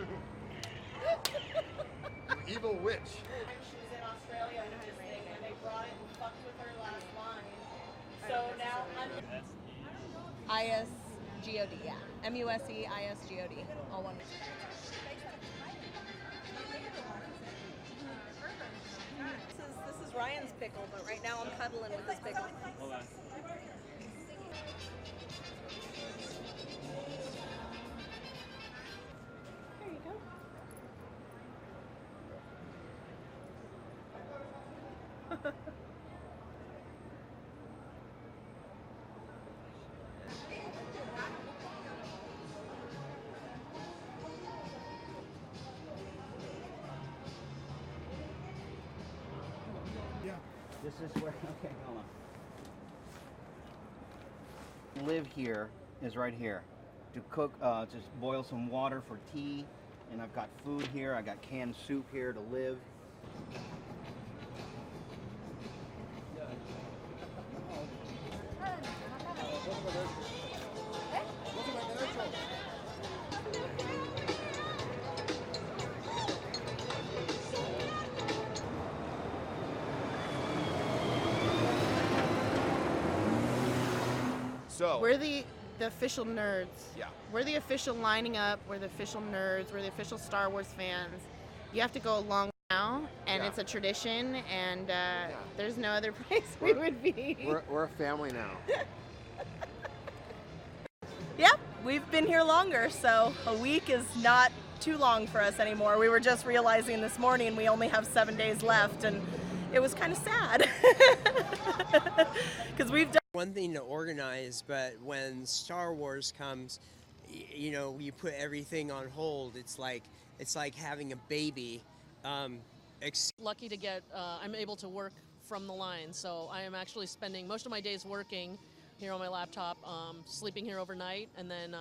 You evil witch. She was in Australia visiting, and they brought it and fucked with her last line. So now ISGOD, yeah. MUSEISGOD, all one. This is Ryan's pickle, but right now I'm cuddling with his pickle. Hold on. There you go. Yeah. This is where, okay, hold on. Live here is right here. To cook, just boil some water for tea, and I've got food here. I got canned soup here to live. So We're the official nerds. yeah. We're the official lining up. We're the official nerds. We're the official Star Wars fans. You have to go along now, and Yeah. it's a tradition, and there's no other place we would be. We're a family now. Yep, we've been here longer, so a week is not too long for us anymore. We were just realizing this morning we only have 7 days left, and it was kind of sad because we've done One thing to organize, but when Star Wars comes, you know, you put everything on hold. It's like having a baby. Lucky to get, I'm able to work from the line, so I am actually spending most of my days working here on my laptop, sleeping here overnight, and then